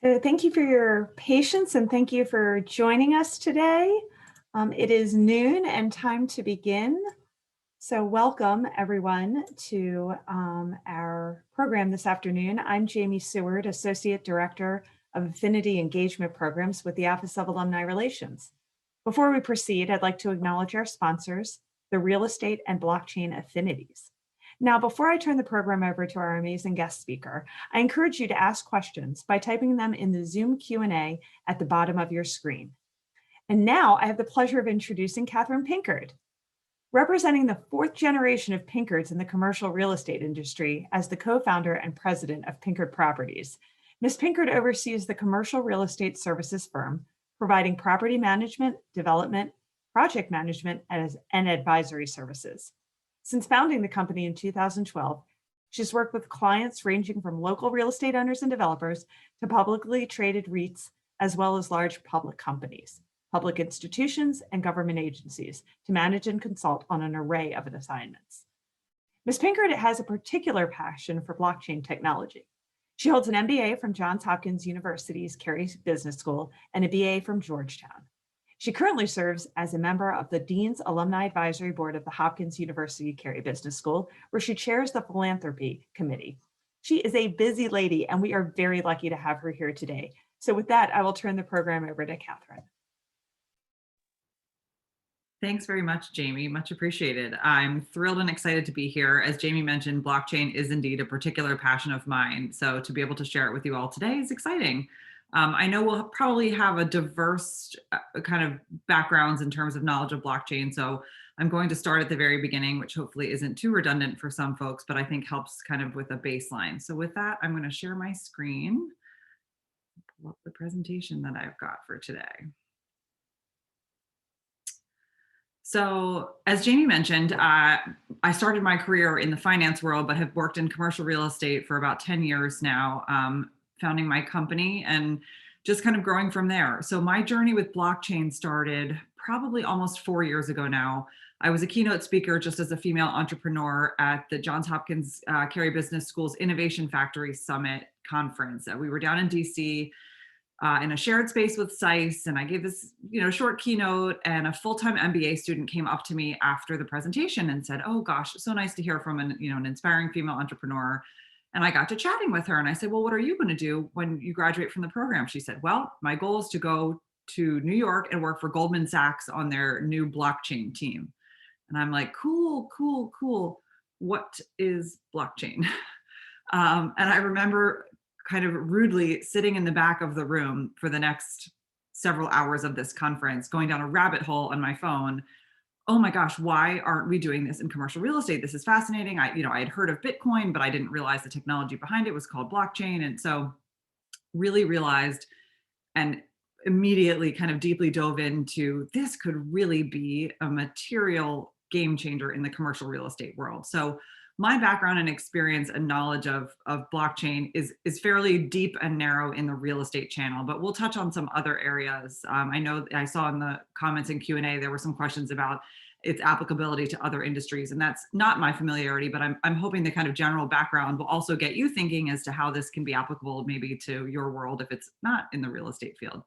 So thank you for your patience and thank you for joining us today. It is noon and time to begin. So welcome everyone to our program this afternoon. I'm Jamie Seward, Associate Director of Affinity Engagement Programs with the Office of Alumni Relations. Before we proceed, I'd like to acknowledge our sponsors, the Real Estate and Blockchain Affinities. Now, before I turn the program over to our amazing guest speaker, I encourage you to ask questions by typing them in the Zoom Q&A at the bottom of your screen. And now I have the pleasure of introducing Katherine Pinkard, representing the fourth generation of Pinkards in the commercial real estate industry as the co-founder and president of Pinkard Properties. Ms. Pinkard oversees the commercial real estate services firm, providing property management, development, project management, and advisory services. Since founding the company in 2012, she's worked with clients ranging from local real estate owners and developers to publicly traded REITs, as well as large public companies, public institutions, and government agencies to manage and consult on an array of assignments. Ms. Pinkard has a particular passion for blockchain technology. She holds an MBA from Johns Hopkins University's Carey Business School and a BA from Georgetown. She currently serves as a member of the Dean's Alumni Advisory Board of the Hopkins University Carey Business School, where she chairs the Philanthropy Committee. She is a busy lady, and we are very lucky to have her here today. So with that, I will turn the program over to Katherine. Thanks very much, Jamie. Much appreciated. I'm thrilled and excited to be here. As Jamie mentioned, blockchain is indeed a particular passion of mine. So to be able to share it with you all today is exciting. I know we'll probably have a diverse kind of backgrounds in terms of knowledge of blockchain. So I'm going to start at the very beginning, which hopefully isn't too redundant for some folks, but I think helps kind of with a baseline. So with that, I'm going to share my screen, pull up the presentation that I've got for today. So as Jamie mentioned, I started my career in the finance world, but have worked in commercial real estate for about 10 years now, founding my company and just kind of growing from there. So my journey with blockchain started probably almost 4 years ago now. I was a keynote speaker just as a female entrepreneur at the Johns Hopkins Carey Business School's Innovation Factory Summit conference. We were down in DC in a shared space with SICE, and I gave this short keynote, and a full-time MBA student came up to me after the presentation and said, "Oh gosh, so nice to hear from an inspiring female entrepreneur." And I got to chatting with her and I said, "Well, what are you going to do when you graduate from the program?" She said, "Well, my goal is to go to New York and work for Goldman Sachs on their new blockchain team." And I'm like, cool. What is blockchain? And I remember kind of rudely sitting in the back of the room for the next several hours of this conference, going down a rabbit hole on my phone. Oh my gosh, why aren't we doing this in commercial real estate? This is fascinating. I had heard of Bitcoin, but I didn't realize the technology behind it was called blockchain. And so really realized and immediately kind of deeply dove into this could really be a material game changer in the commercial real estate world. So my background and experience and knowledge of blockchain is fairly deep and narrow in the real estate channel, but we'll touch on some other areas. I know I saw in the comments in Q&A, there were some questions about its applicability to other industries, and that's not my familiarity, but I'm hoping the kind of general background will also get you thinking as to how this can be applicable maybe to your world if it's not in the real estate field.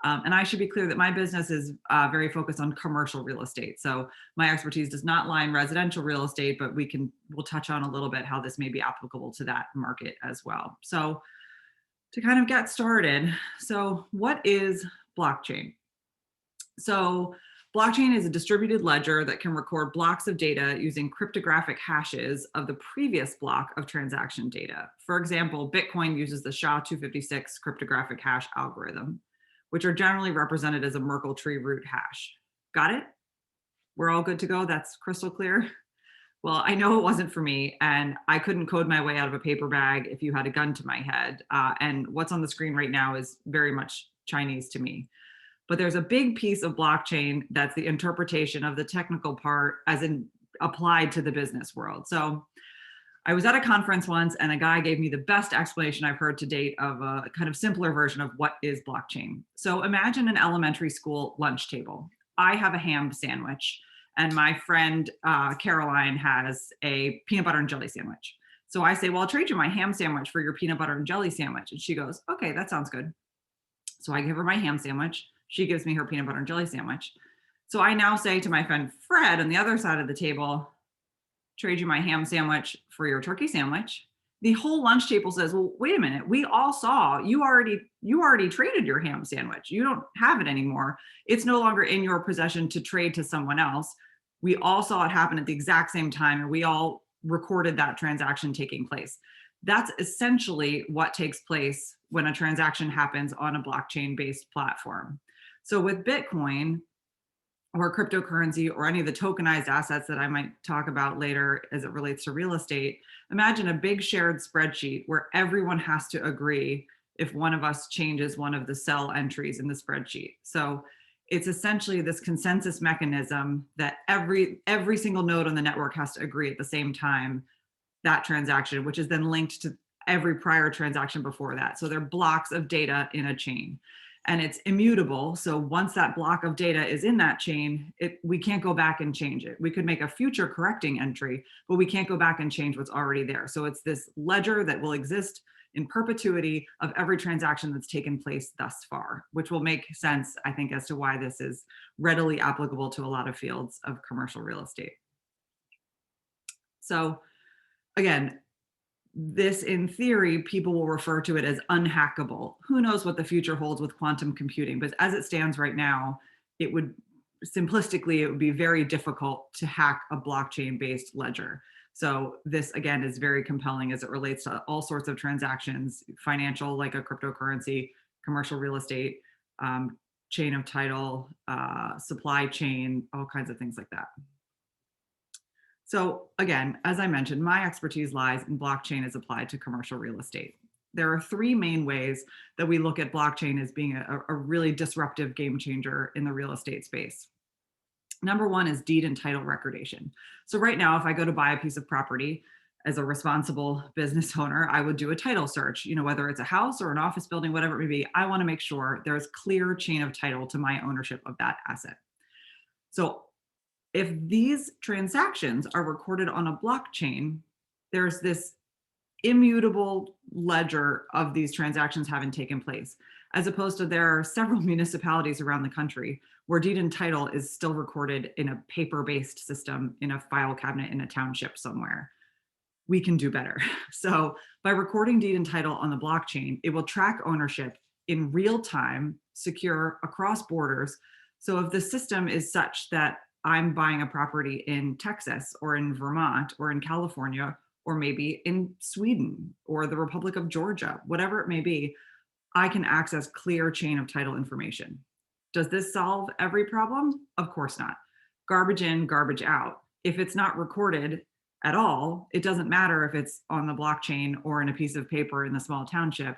And I should be clear that my business is very focused on commercial real estate. So my expertise does not lie in residential real estate, but we'll touch on a little bit how this may be applicable to that market as well. So to kind of get started, so what is blockchain? So blockchain is a distributed ledger that can record blocks of data using cryptographic hashes of the previous block of transaction data. For example, Bitcoin uses the SHA-256 cryptographic hash algorithm, which are generally represented as a Merkle tree root hash. Got it? We're all good to go? That's crystal clear? Well, I know it wasn't for me, and I couldn't code my way out of a paper bag if you had a gun to my head. And what's on the screen right now is very much Chinese to me. But there's a big piece of blockchain that's the interpretation of the technical part as in applied to the business world. So I was at a conference once and a guy gave me the best explanation I've heard to date of a kind of simpler version of what is blockchain. So imagine an elementary school lunch table. I have a ham sandwich and my friend Caroline has a peanut butter and jelly sandwich. So I say, well, I'll trade you my ham sandwich for your peanut butter and jelly sandwich. And she goes, okay, that sounds good. So I give her my ham sandwich. She gives me her peanut butter and jelly sandwich. So I now say to my friend Fred on the other side of the table, trade you my ham sandwich for your turkey sandwich. The whole lunch table says, well, wait a minute, we all saw you already traded your ham sandwich. You don't have it anymore. It's no longer in your possession to trade to someone else. We all saw it happen at the exact same time, and we all recorded that transaction taking place. That's essentially what takes place when a transaction happens on a blockchain based platform. So with Bitcoin, or cryptocurrency, or any of the tokenized assets that I might talk about later as it relates to real estate, imagine a big shared spreadsheet where everyone has to agree if one of us changes one of the cell entries in the spreadsheet. So it's essentially this consensus mechanism that every single node on the network has to agree at the same time, that transaction, which is then linked to every prior transaction before that. So they're blocks of data in a chain, and it's immutable. So once that block of data is in that chain, we can't go back and change it. We could make a future correcting entry, but we can't go back and change what's already there. So it's this ledger that will exist in perpetuity of every transaction that's taken place thus far, which will make sense, I think, as to why this is readily applicable to a lot of fields of commercial real estate. So again, this, in theory, people will refer to it as unhackable. Who knows what the future holds with quantum computing, but as it stands right now, it would be very difficult to hack a blockchain-based ledger. So this, again, is very compelling as it relates to all sorts of transactions, financial, like a cryptocurrency, commercial real estate, chain of title, supply chain, all kinds of things like that. So again, as I mentioned, my expertise lies in blockchain as applied to commercial real estate. There are three main ways that we look at blockchain as being a really disruptive game changer in the real estate space. Number one is deed and title recordation. So right now, if I go to buy a piece of property, as a responsible business owner, I would do a title search, whether it's a house or an office building, whatever it may be. I want to make sure there's clear chain of title to my ownership of that asset. So if these transactions are recorded on a blockchain, there's this immutable ledger of these transactions having taken place, as opposed to there are several municipalities around the country where deed and title is still recorded in a paper-based system in a file cabinet in a township somewhere. We can do better. So by recording deed and title on the blockchain, it will track ownership in real time, secure across borders. So if the system is such that I'm buying a property in Texas or in Vermont or in California, or maybe in Sweden or the Republic of Georgia, whatever it may be, I can access clear chain of title information. Does this solve every problem? Of course not. Garbage in, garbage out. If it's not recorded at all, it doesn't matter if it's on the blockchain or in a piece of paper in the small township.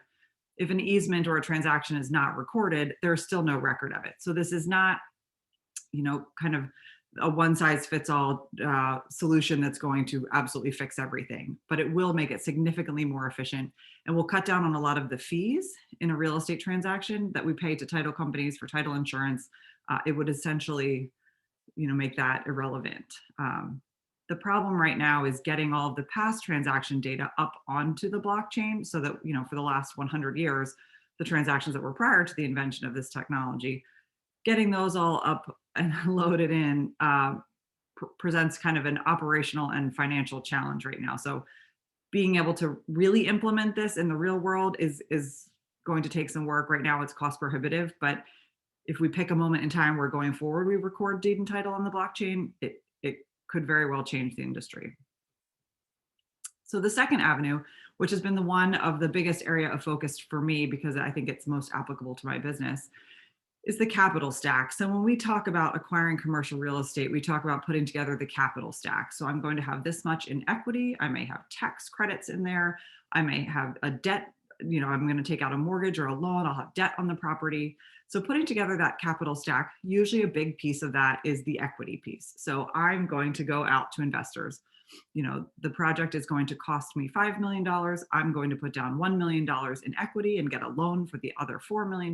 If an easement or a transaction is not recorded, there's still no record of it. So this is not, kind of a one size fits all solution that's going to absolutely fix everything, but it will make it significantly more efficient and will cut down on a lot of the fees in a real estate transaction that we pay to title companies for title insurance. It would essentially, make that irrelevant. The problem right now is getting all of the past transaction data up onto the blockchain so that, for the last 100 years, the transactions that were prior to the invention of this technology, getting those all up and loaded in presents kind of an operational and financial challenge right now. So being able to really implement this in the real world is going to take some work. Right now it's cost prohibitive, but if we pick a moment in time where going forward we record deed and title on the blockchain, it could very well change the industry. So the second avenue, which has been the one of the biggest area of focus for me because I think it's most applicable to my business, is the capital stack. So when we talk about acquiring commercial real estate, we talk about putting together the capital stack. So I'm going to have this much in equity. I may have tax credits in there. I may have a debt, I'm going to take out a mortgage or a loan. I'll have debt on the property. So putting together that capital stack, usually a big piece of that is the equity piece. So I'm going to go out to investors. The project is going to cost me $5 million. I'm going to put down $1 million in equity and get a loan for the other $4 million.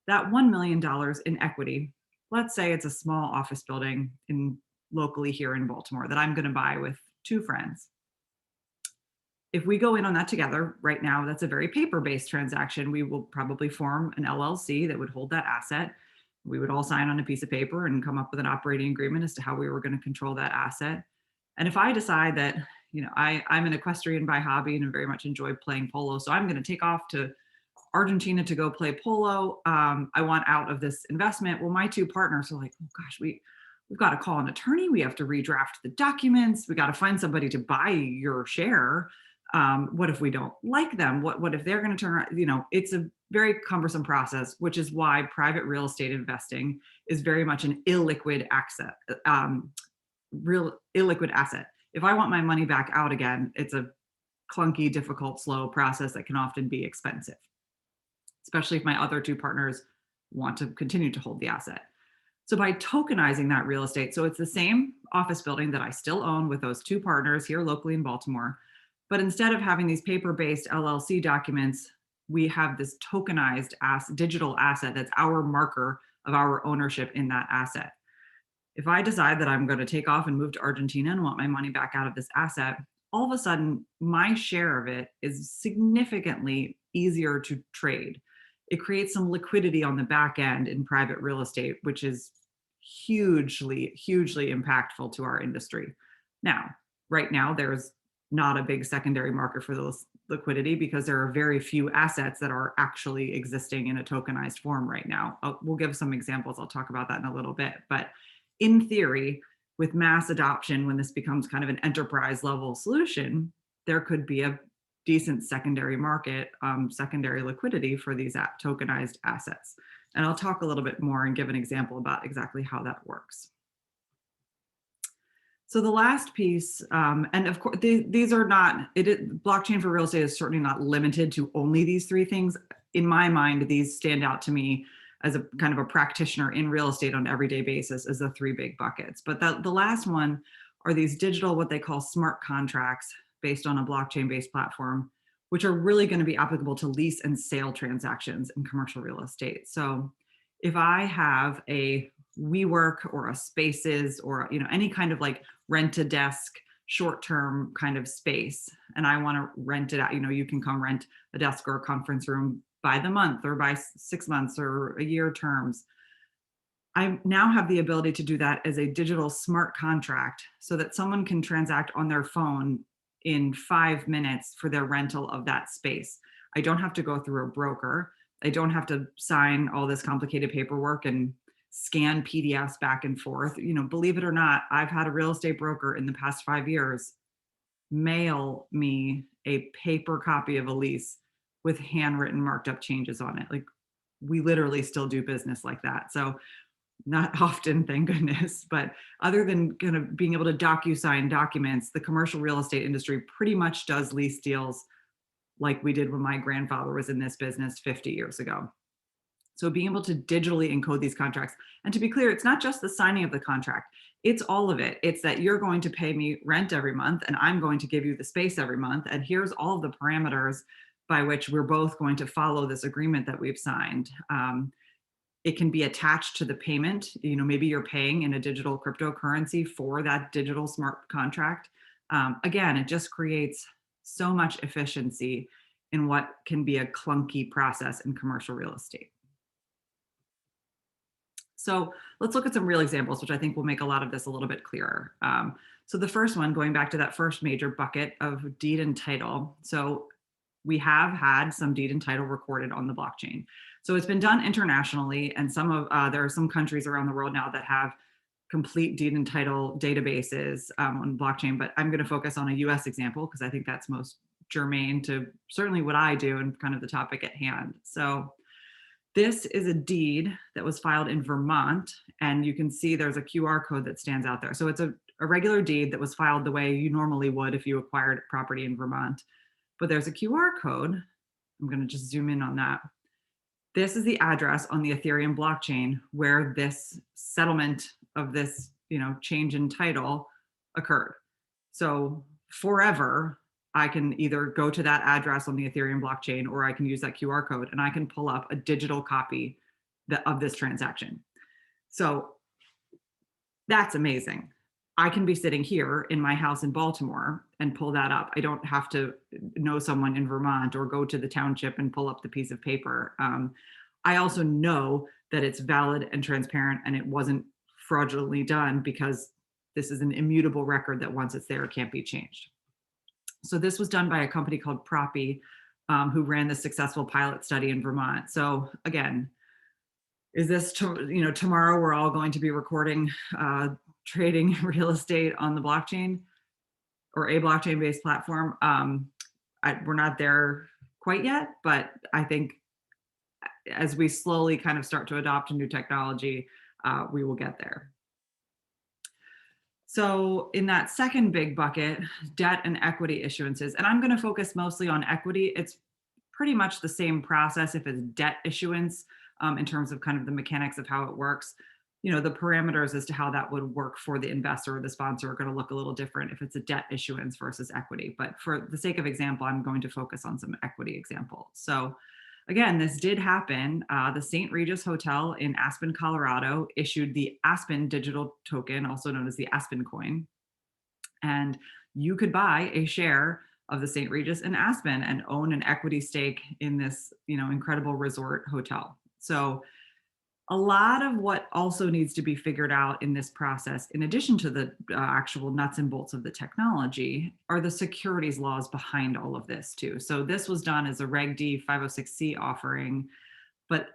That $1 million in equity, let's say it's a small office building locally here in Baltimore that I'm going to buy with two friends. If we go in on that together right now, that's a very paper-based transaction. We will probably form an LLC that would hold that asset. We would all sign on a piece of paper and come up with an operating agreement as to how we were going to control that asset. And if I decide that, I'm an equestrian by hobby and very much enjoy playing polo, so I'm going to take off to Argentina to go play polo. I want out of this investment. Well, my two partners are like, oh gosh, we've got to call an attorney. We have to redraft the documents. We got to find somebody to buy your share. What if we don't like them? What if they're going to turn around? It's a very cumbersome process, which is why private real estate investing is very much an illiquid asset. Real illiquid asset. If I want my money back out again, it's a clunky, difficult, slow process that can often be expensive, especially if my other two partners want to continue to hold the asset. So by tokenizing that real estate, so it's the same office building that I still own with those two partners here locally in Baltimore, but instead of having these paper-based LLC documents, we have this tokenized digital asset that's our marker of our ownership in that asset. If I decide that I'm going to take off and move to Argentina and want my money back out of this asset, all of a sudden my share of it is significantly easier to trade. It creates some liquidity on the back end in private real estate, which is hugely, hugely impactful to our industry. Now, right now, there's not a big secondary market for this liquidity because there are very few assets that are actually existing in a tokenized form right now. We'll give some examples. I'll talk about that in a little bit. But in theory, with mass adoption, when this becomes kind of an enterprise level solution, there could be a decent secondary market, secondary liquidity for these tokenized assets. And I'll talk a little bit more and give an example about exactly how that works. So the last piece, and of course, these are not, blockchain for real estate is certainly not limited to only these three things. In my mind, these stand out to me as a kind of a practitioner in real estate on an everyday basis as the three big buckets. But the last one are these digital, what they call smart contracts based on a blockchain-based platform, which are really going to be applicable to lease and sale transactions in commercial real estate. So if I have a WeWork or a Spaces or any kind of like rent a desk short-term kind of space, and I want to rent it out, you can come rent a desk or a conference room by the month or by 6 months or a year terms. I now have the ability to do that as a digital smart contract so that someone can transact on their phone in 5 minutes for their rental of that space. I don't have to go through a broker. I don't have to sign all this complicated paperwork and scan PDFs back and forth. Believe it or not, I've had a real estate broker in the past 5 years mail me a paper copy of a lease with handwritten marked up changes on it. Like, we literally still do business like that. So not often, thank goodness, but other than kind of being able to DocuSign documents, the commercial real estate industry pretty much does lease deals like we did when my grandfather was in this business 50 years ago. So being able to digitally encode these contracts, and to be clear, it's not just the signing of the contract, it's all of it. It's that you're going to pay me rent every month and I'm going to give you the space every month. And here's all of the parameters by which we're both going to follow this agreement that we've signed. It can be attached to the payment. Maybe you're paying in a digital cryptocurrency for that digital smart contract. Again, it just creates so much efficiency in what can be a clunky process in commercial real estate. So let's look at some real examples, which I think will make a lot of this a little bit clearer. So the first one, going back to that first major bucket of deed and title. So we have had some deed and title recorded on the blockchain. So it's been done internationally, and there are some countries around the world now that have complete deed and title databases on blockchain, but I'm going to focus on a US example because I think that's most germane to certainly what I do and kind of the topic at hand. So this is a deed that was filed in Vermont, and you can see there's a QR code that stands out there. So it's a regular deed that was filed the way you normally would if you acquired property in Vermont. But there's a QR code. I'm going to just zoom in on that. This is the address on the Ethereum blockchain where this settlement of this, change in title occurred. So forever, I can either go to that address on the Ethereum blockchain, or I can use that QR code and I can pull up a digital copy of this transaction. So that's amazing. I can be sitting here in my house in Baltimore and pull that up. I don't have to know someone in Vermont or go to the township and pull up the piece of paper. I also know that it's valid and transparent and it wasn't fraudulently done because this is an immutable record that once it's there, it can't be changed. So this was done by a company called Proppy, who ran the successful pilot study in Vermont. So again, is this tomorrow we're all going to be recording trading real estate on the blockchain or a blockchain based platform? We're not there quite yet, but I think as we slowly kind of start to adopt a new technology, we will get there. So in that second big bucket, debt and equity issuances, and I'm going to focus mostly on equity. It's pretty much the same process if it's debt issuance in terms of kind of the mechanics of how it works. The parameters as to how that would work for the investor or the sponsor are going to look a little different if it's a debt issuance versus equity. But for the sake of example, I'm going to focus on some equity examples. So again, this did happen. The St. Regis Hotel in Aspen, Colorado issued the Aspen digital token, also known as the Aspen coin. And you could buy a share of the St. Regis in Aspen and own an equity stake in this, incredible resort hotel. So a lot of what also needs to be figured out in this process, in addition to the actual nuts and bolts of the technology, are the securities laws behind all of this too. So this was done as a Reg D 506C offering, but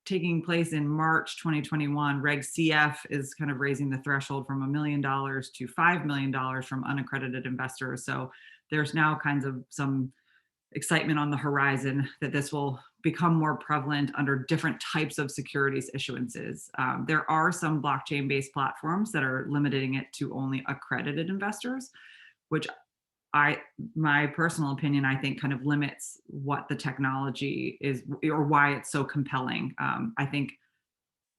taking place in March 2021, Reg CF is kind of raising the threshold from $1 million to $5 million from unaccredited investors. So there's now kinds of some excitement on the horizon that this will become more prevalent under different types of securities issuances. There are some blockchain-based platforms that are limiting it to only accredited investors, which my personal opinion, I think kind of limits what the technology is or why it's so compelling. I think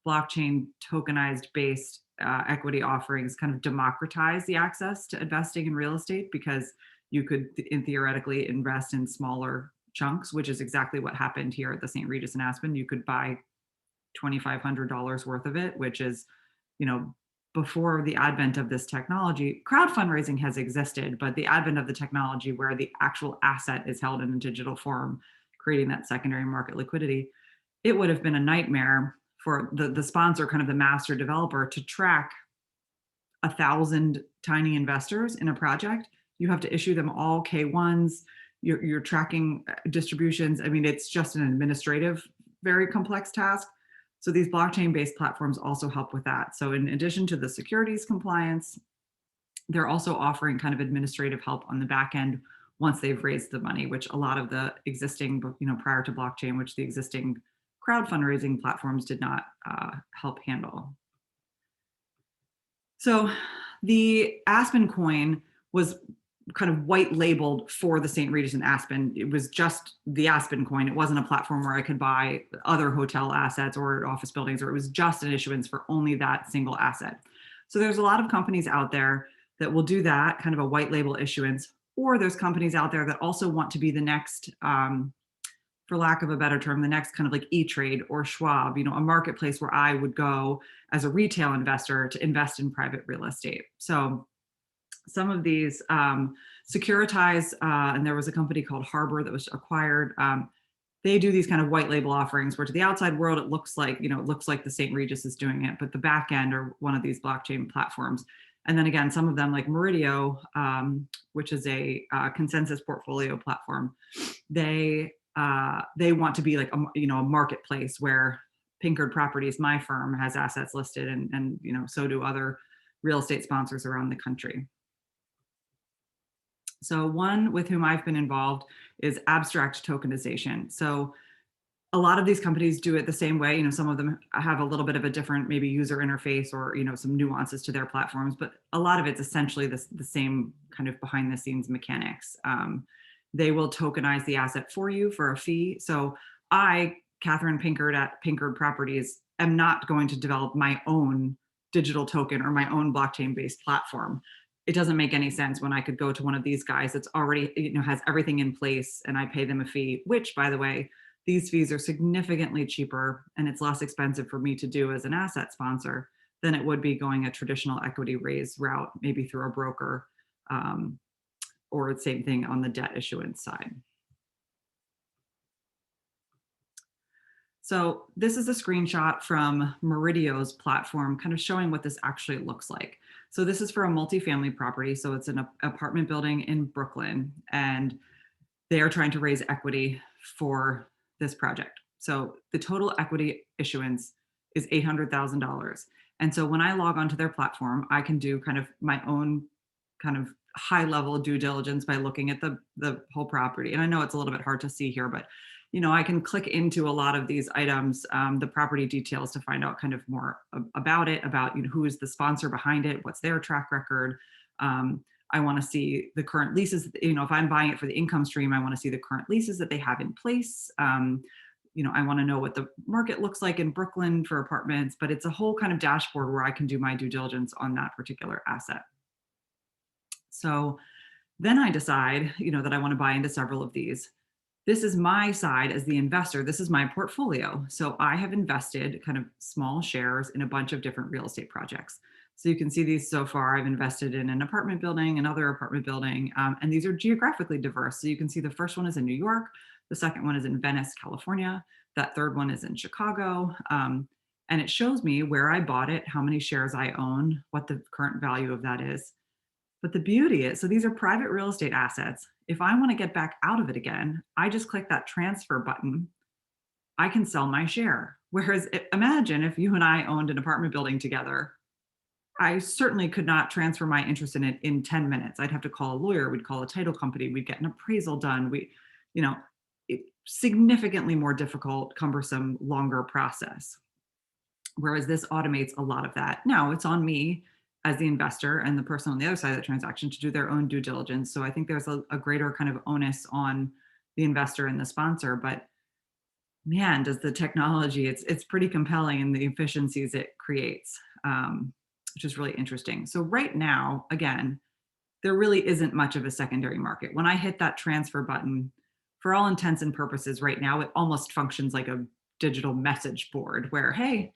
blockchain tokenized based equity offerings kind of democratize the access to investing in real estate because you could theoretically invest in smaller chunks, which is exactly what happened here at the St. Regis in Aspen. You could buy $2,500 worth of it, which is, before the advent of this technology, crowd fundraising has existed, but the advent of the technology where the actual asset is held in a digital form, creating that secondary market liquidity, it would have been a nightmare for the sponsor, kind of the master developer, to track 1,000 tiny investors in a project. You have to issue them all K1s. You're tracking distributions. I mean, it's just an administrative, very complex task. So these blockchain-based platforms also help with that. So in addition to the securities compliance, they're also offering kind of administrative help on the back end once they've raised the money, which a lot of the existing, prior to blockchain, which the existing crowd fundraising platforms did not help handle. So the Aspen coin was kind of white labeled for the St. Regis in Aspen. It was just the Aspen coin. It wasn't a platform where I could buy other hotel assets or office buildings, or it was just an issuance for only that single asset. So there's a lot of companies out there that will do that kind of a white label issuance, or there's companies out there that also want to be the next, for lack of a better term, the next kind of like E-Trade or Schwab, a marketplace where I would go as a retail investor to invest in private real estate. So some of these Securitize, and there was a company called Harbor that was acquired. They do these kind of white label offerings where to the outside world, it looks like, the St. Regis is doing it, but the back end are one of these blockchain platforms. And then again, some of them like Meridio, which is a consensus portfolio platform, they want to be like a marketplace where Pinkard Properties, my firm, has assets listed, and so do other real estate sponsors around the country. So one with whom I've been involved is abstract tokenization. So a lot of these companies do it the same way. Some of them have a little bit of a different maybe user interface or some nuances to their platforms, but a lot of it's essentially the same kind of behind the scenes mechanics. They will tokenize the asset for you for a fee. So I, Katherine Pinkard at Pinkard Properties, am not going to develop my own digital token or my own blockchain-based platform. It doesn't make any sense when I could go to one of these guys that's already, has everything in place and I pay them a fee, which, by the way, these fees are significantly cheaper and it's less expensive for me to do as an asset sponsor than it would be going a traditional equity raise route, maybe through a broker, or the same thing on the debt issuance side. So this is a screenshot from Meridio's platform, kind of showing what this actually looks like. So this is for a multifamily property. So it's an apartment building in Brooklyn, and they are trying to raise equity for this project. So the total equity issuance is $800,000. And so when I log onto their platform, I can do kind of my own kind of high level due diligence by looking at the whole property. And I know it's a little bit hard to see here, but I can click into a lot of these items, the property details, to find out kind of more about it, about who is the sponsor behind it, what's their track record. I want to see the current leases. If I'm buying it for the income stream, I want to see the current leases that they have in place. I want to know what the market looks like in Brooklyn for apartments, but it's a whole kind of dashboard where I can do my due diligence on that particular asset. So then I decide, that I want to buy into several of these. This is my side as the investor. This is my portfolio. So I have invested kind of small shares in a bunch of different real estate projects. So you can see these so far. I've invested in an apartment building, another apartment building, and these are geographically diverse. So you can see the first one is in New York. The second one is in Venice, California. That third one is in Chicago. And it shows me where I bought it, how many shares I own, what the current value of that is. But the beauty is, so these are private real estate assets. If I want to get back out of it again, I just click that transfer button. I can sell my share. Whereas imagine if you and I owned an apartment building together, I certainly could not transfer my interest in it in 10 minutes. I'd have to call a lawyer, we'd call a title company, we'd get an appraisal done. Significantly more difficult, cumbersome, longer process. Whereas this automates a lot of that. Now it's on me as the investor and the person on the other side of the transaction to do their own due diligence. So I think there's a greater kind of onus on the investor and the sponsor, but man, does the technology, it's pretty compelling in the efficiencies it creates, which is really interesting. So right now, again, there really isn't much of a secondary market. When I hit that transfer button, for all intents and purposes right now, it almost functions like a digital message board where, hey,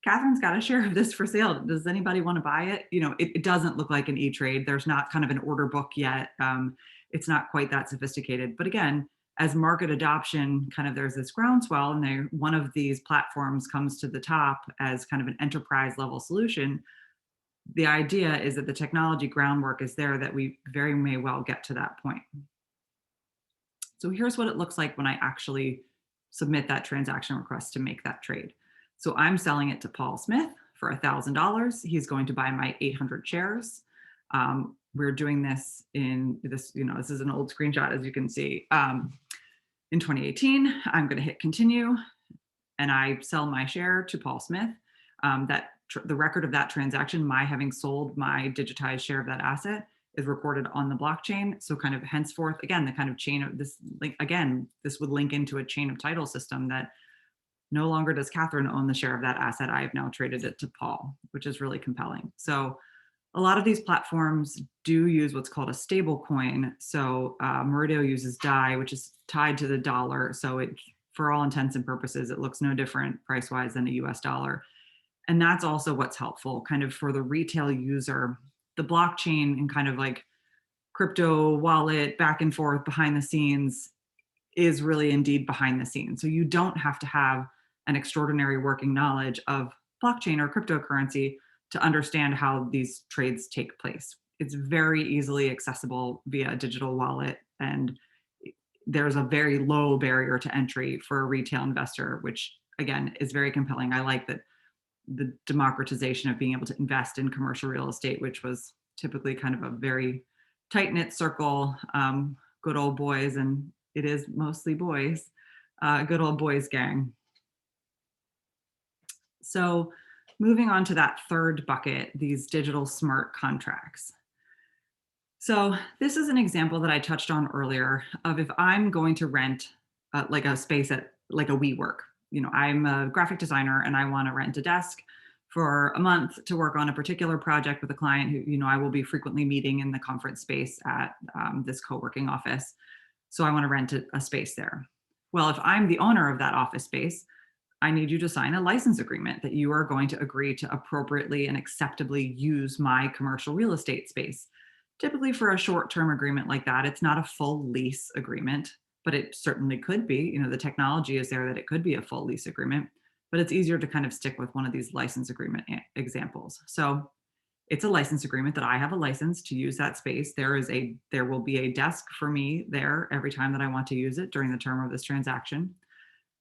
Catherine's got a share of this for sale. Does anybody want to buy it? It doesn't look like an E-Trade. There's not kind of an order book yet. It's not quite that sophisticated. But again, as market adoption, kind of there's this groundswell, and one of these platforms comes to the top as kind of an enterprise level solution. The idea is that the technology groundwork is there that we very may well get to that point. So here's what it looks like when I actually submit that transaction request to make that trade. So I'm selling it to Paul Smith for $1,000. He's going to buy my 800 shares. We're doing this in this, this is an old screenshot, as you can see. In 2018, I'm going to hit continue, and I sell my share to Paul Smith. The record of that transaction, my having sold my digitized share of that asset, is recorded on the blockchain. So kind of henceforth, again, the kind of chain of this, this would link into a chain of title system that no longer does Katherine own the share of that asset. I have now traded it to Paul, which is really compelling. So a lot of these platforms do use what's called a stable coin. So Meridio uses DAI, which is tied to the dollar. So it, for all intents and purposes, it looks no different price-wise than a US dollar. And that's also what's helpful kind of for the retail user. The blockchain and kind of like crypto wallet back and forth behind the scenes is really indeed behind the scenes. So you don't have to have an extraordinary working knowledge of blockchain or cryptocurrency to understand how these trades take place. It's very easily accessible via a digital wallet, and there's a very low barrier to entry for a retail investor, which again is very compelling. I like that the democratization of being able to invest in commercial real estate, which was typically kind of a very tight-knit circle, good old boys, and it is mostly boys, good old boys gang. So moving on to that third bucket, these digital smart contracts. So this is an example that I touched on earlier of if I'm going to rent like a space at like a WeWork. I'm a graphic designer and I want to rent a desk for a month to work on a particular project with a client who, I will be frequently meeting in the conference space at this co-working office. So I want to rent a space there. Well, if I'm the owner of that office space, I need you to sign a license agreement that you are going to agree to appropriately and acceptably use my commercial real estate space. Typically, for a short term agreement like that, it's not a full lease agreement, but it certainly could be. The technology is there that it could be a full lease agreement, but it's easier to kind of stick with one of these license agreement examples. So it's a license agreement that I have a license to use that space. There will be a desk for me there every time that I want to use it during the term of this transaction.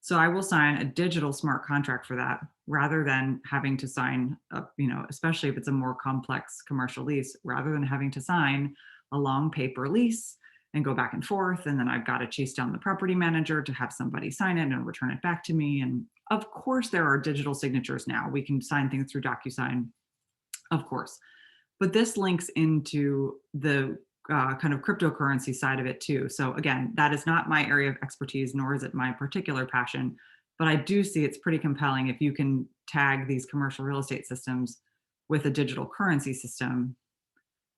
So I will sign a digital smart contract for that rather than having to sign especially if it's a more complex commercial lease, rather than having to sign a long paper lease and go back and forth. And then I've got to chase down the property manager to have somebody sign it and return it back to me. And of course, there are digital signatures now. We can sign things through DocuSign, of course. But this links into the kind of cryptocurrency side of it too. So again, that is not my area of expertise, nor is it my particular passion. But I do see it's pretty compelling if you can tag these commercial real estate systems with a digital currency system,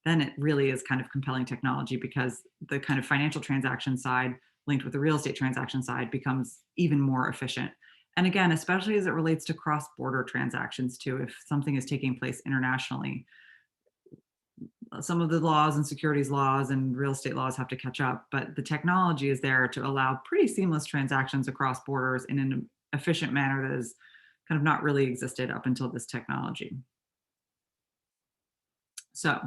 then it really is kind of compelling technology, because the kind of financial transaction side linked with the real estate transaction side becomes even more efficient. And again, especially as it relates to cross-border transactions too, if something is taking place internationally, some of the laws and securities laws and real estate laws have to catch up, but the technology is there to allow pretty seamless transactions across borders in an efficient manner that has kind of not really existed up until this technology. So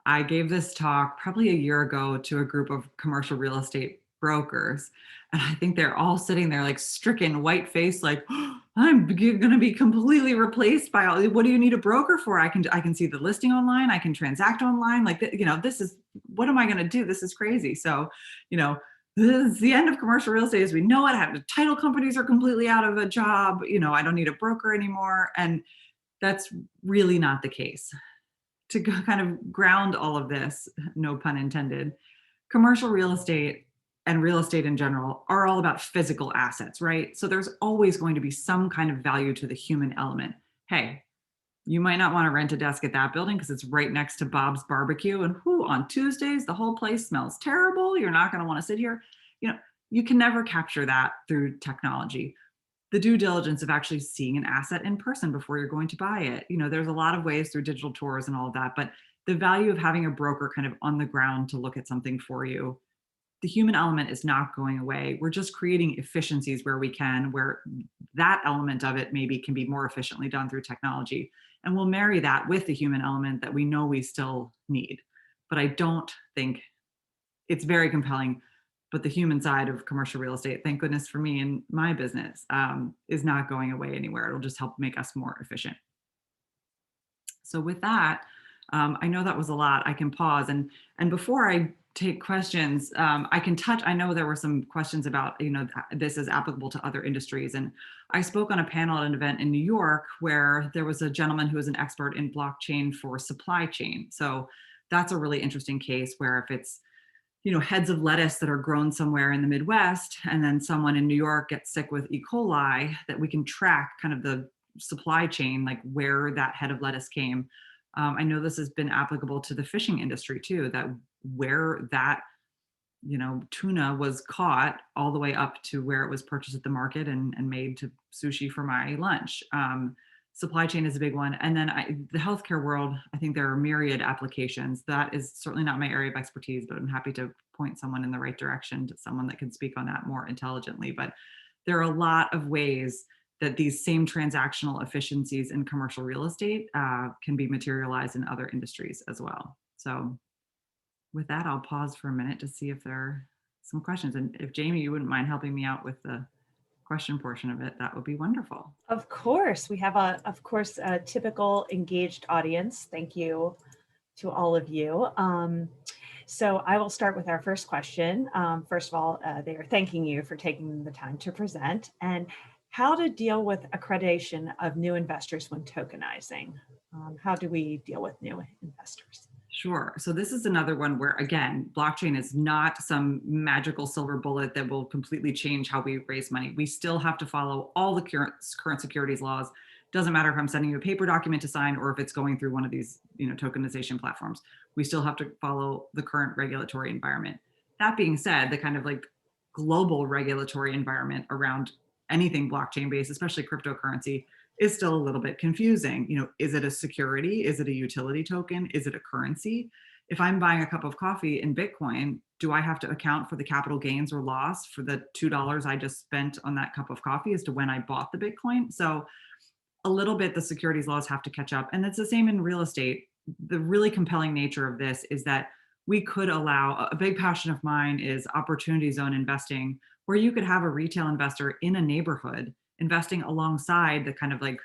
I gave this talk probably a year ago to a group of commercial real estate brokers. And I think they're all sitting there like stricken, white face, like, oh, I'm going to be completely replaced by all. What do you need a broker for? I can see the listing online. I can transact online. Like, this is, what am I going to do? This is crazy. So, this is the end of commercial real estate as we know it. Title companies are completely out of a job. I don't need a broker anymore. And that's really not the case. To kind of ground all of this, no pun intended, commercial real estate and real estate in general are all about physical assets, right? So there's always going to be some kind of value to the human element. Hey, you might not want to rent a desk at that building because it's right next to Bob's Barbecue, and on Tuesdays the whole place smells terrible. You're not going to want to sit here. You can never capture that through technology. The due diligence of actually seeing an asset in person before you're going to buy it. There's a lot of ways through digital tours and all of that, but the value of having a broker kind of on the ground to look at something for you, the human element is not going away. We're just creating efficiencies where we can, where that element of it maybe can be more efficiently done through technology. And we'll marry that with the human element that we know we still need. But I don't think it's very compelling. But the human side of commercial real estate, thank goodness for me and my business, is not going away anywhere. It'll just help make us more efficient. So with that, I know that was a lot. I can pause, and before I take questions, I can touch. I know there were some questions about this is applicable to other industries, and I spoke on a panel at an event in New York where there was a gentleman who was an expert in blockchain for supply chain. So that's a really interesting case where if it's heads of lettuce that are grown somewhere in the Midwest, and then someone in New York gets sick with E. coli, that we can track kind of the supply chain, like where that head of lettuce came. I know this has been applicable to the fishing industry too, that where that, tuna was caught all the way up to where it was purchased at the market and made to sushi for my lunch. Supply chain is a big one. And then the healthcare world, I think there are myriad applications. That is certainly not my area of expertise, but I'm happy to point someone in the right direction to someone that can speak on that more intelligently. But there are a lot of ways that these same transactional efficiencies in commercial real estate can be materialized in other industries as well. So with that, I'll pause for a minute to see if there are some questions. And if Jamie, you wouldn't mind helping me out with the question portion of it, that would be wonderful. Of course, we have a typical engaged audience. Thank you to all of you. So I will start with our first question. First of all, they are thanking you for taking the time to present, and how to deal with accreditation of new investors when tokenizing. How do we deal with new investors? Sure. So this is another one where, again, blockchain is not some magical silver bullet that will completely change how we raise money. We still have to follow all the current securities laws. Doesn't matter if I'm sending you a paper document to sign or if it's going through one of these, tokenization platforms. We still have to follow the current regulatory environment. That being said, the kind of like global regulatory environment around anything blockchain based, especially cryptocurrency, is still a little bit confusing. Is it a security? Is it a utility token? Is it a currency? If I'm buying a cup of coffee in Bitcoin, do I have to account for the capital gains or loss for the $2 I just spent on that cup of coffee as to when I bought the Bitcoin? So a little bit the securities laws have to catch up. And it's the same in real estate. The really compelling nature of this is that we could allow, a big passion of mine is opportunity zone investing, where you could have a retail investor in a neighborhood investing alongside the kind of like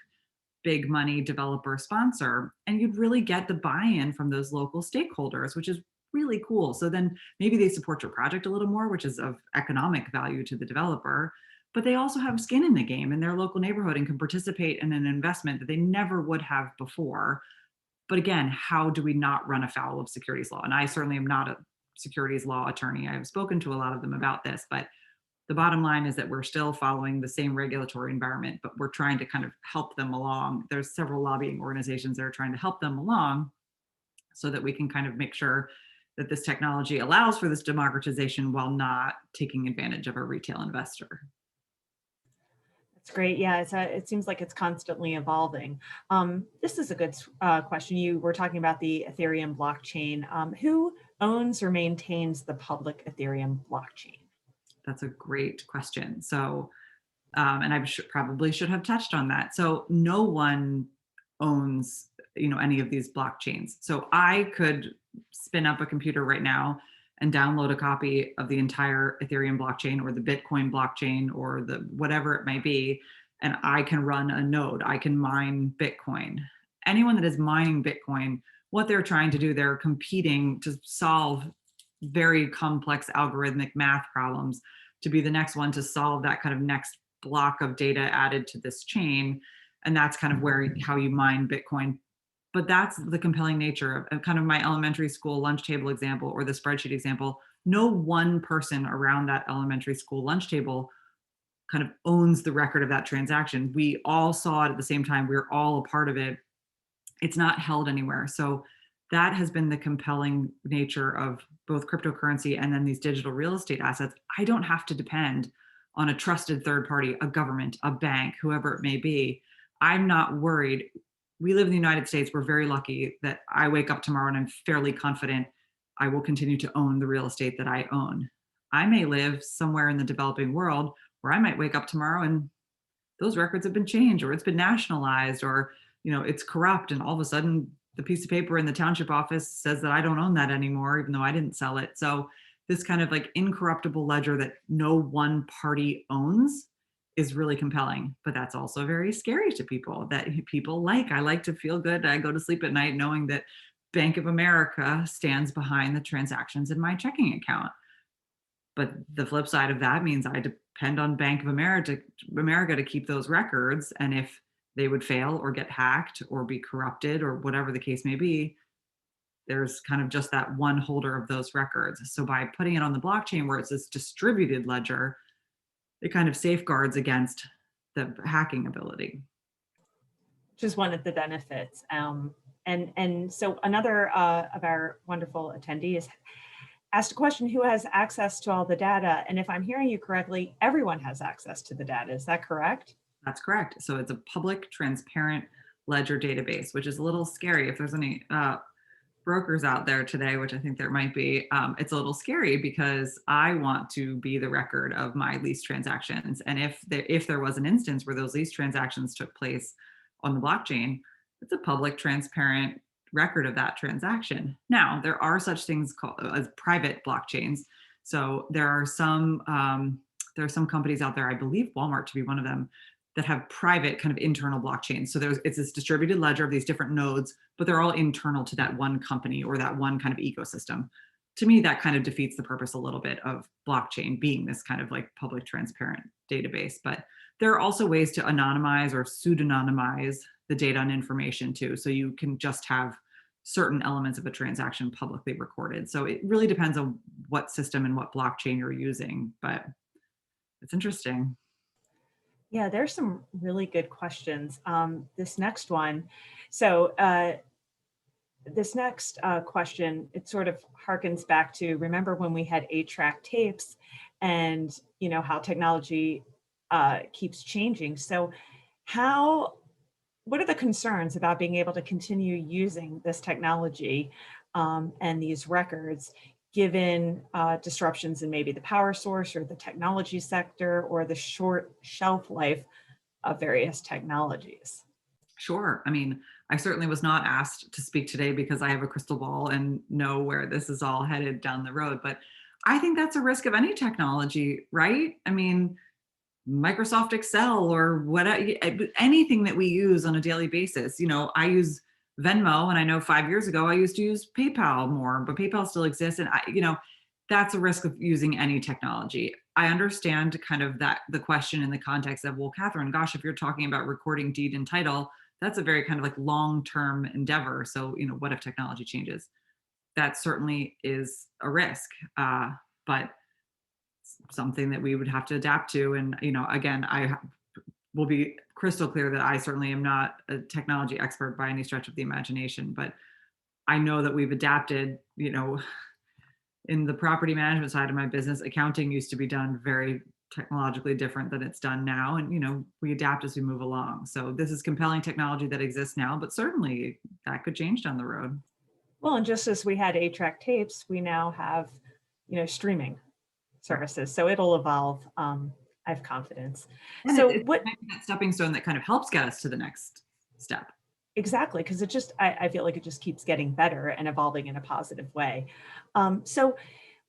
big money developer sponsor, and you'd really get the buy-in from those local stakeholders, which is really cool. So then maybe they support your project a little more, which is of economic value to the developer, but they also have skin in the game in their local neighborhood and can participate in an investment that they never would have before. But again, how do we not run afoul of securities law? And I certainly am not a securities law attorney. I've spoken to a lot of them about this, but the bottom line is that we're still following the same regulatory environment, but we're trying to kind of help them along. There's several lobbying organizations that are trying to help them along so that we can kind of make sure that this technology allows for this democratization while not taking advantage of a retail investor. That's great. Yeah, it seems like it's constantly evolving. This is a good question. You were talking about the Ethereum blockchain. Who owns or maintains the public Ethereum blockchain? That's a great question. So, and I probably should have touched on that. So no one owns, any of these blockchains. So I could spin up a computer right now and download a copy of the entire Ethereum blockchain or the Bitcoin blockchain or the whatever it may be, and I can run a node. I can mine Bitcoin. Anyone that is mining Bitcoin, what they're trying to do, they're competing to solve very complex algorithmic math problems to be the next one to solve that kind of next block of data added to this chain. And that's kind of how you mine Bitcoin. But that's the compelling nature of kind of my elementary school lunch table example or the spreadsheet example. No one person around that elementary school lunch table kind of owns the record of that transaction. We all saw it at the same time. We're all a part of it. It's not held anywhere. So that has been the compelling nature of both cryptocurrency and then these digital real estate assets. I don't have to depend on a trusted third party, a government, a bank, whoever it may be. I'm not worried. We live in the United States. We're very lucky that I wake up tomorrow and I'm fairly confident I will continue to own the real estate that I own. I may live somewhere in the developing world where I might wake up tomorrow and those records have been changed or it's been nationalized or it's corrupt, and all of a sudden the piece of paper in the township office says that I don't own that anymore, even though I didn't sell it. So this kind of like incorruptible ledger that no one party owns is really compelling, but that's also very scary to people that people I like to feel good. I go to sleep at night knowing that Bank of America stands behind the transactions in my checking account. But the flip side of that means I depend on Bank of America to keep those records. And if they would fail or get hacked or be corrupted or whatever the case may be, there's kind of just that one holder of those records. So by putting it on the blockchain where it's this distributed ledger, it kind of safeguards against the hacking ability. Which is one of the benefits. And so another of our wonderful attendees asked a question: who has access to all the data? And if I'm hearing you correctly, everyone has access to the data. Is that correct? That's correct. So it's a public, transparent ledger database, which is a little scary. If there's any brokers out there today, which I think there might be, it's a little scary because I want to be the record of my lease transactions. And if there was an instance where those lease transactions took place on the blockchain, it's a public, transparent record of that transaction. Now, there are such things called as private blockchains. So there are some companies out there, I believe Walmart to be one of them, that have private kind of internal blockchains. So it's this distributed ledger of these different nodes, but they're all internal to that one company or that one kind of ecosystem. To me, that kind of defeats the purpose a little bit of blockchain being this kind of like public, transparent database. But there are also ways to anonymize or pseudonymize the data and information too. So you can just have certain elements of a transaction publicly recorded. So it really depends on what system and what blockchain you're using, but it's interesting. Yeah, there's some really good questions. This next one, so this next question, it sort of harkens back to, remember when we had 8-track tapes and how technology keeps changing. So what are the concerns about being able to continue using this technology and these records given disruptions in maybe the power source or the technology sector or the short shelf life of various technologies? Sure. I mean, I certainly was not asked to speak today because I have a crystal ball and know where this is all headed down the road. But I think that's a risk of any technology, right? I mean, Microsoft Excel or what, anything that we use on a daily basis. I use Venmo, and I know 5 years ago I used to use PayPal more, but PayPal still exists. And that's a risk of using any technology. I understand kind of that the question in the context of, well, Catherine, gosh, if you're talking about recording deed and title, that's a very kind of like long-term endeavor. So, what if technology changes? That certainly is a risk, but something that we would have to adapt to. And, again, I will be crystal clear that I certainly am not a technology expert by any stretch of the imagination, but I know that we've adapted, in the property management side of my business. Accounting used to be done very technologically different than it's done now. And, we adapt as we move along. So this is compelling technology that exists now, but certainly that could change down the road. Well, and just as we had 8-track tapes, we now have, streaming services. So it'll evolve. I have confidence. And So it's what that stepping stone that kind of helps get us to the next step. exactly? Because I feel like it just keeps getting better and evolving in a positive way. So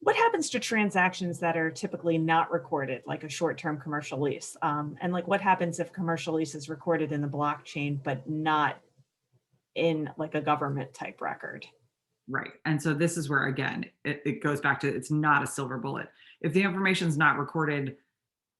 what happens to transactions that are typically not recorded, like a short-term commercial lease? And like what happens if commercial lease is recorded in the blockchain, but not in like a government type record? Right. And so this is where, again, it goes back to, it's not a silver bullet. If the information is not recorded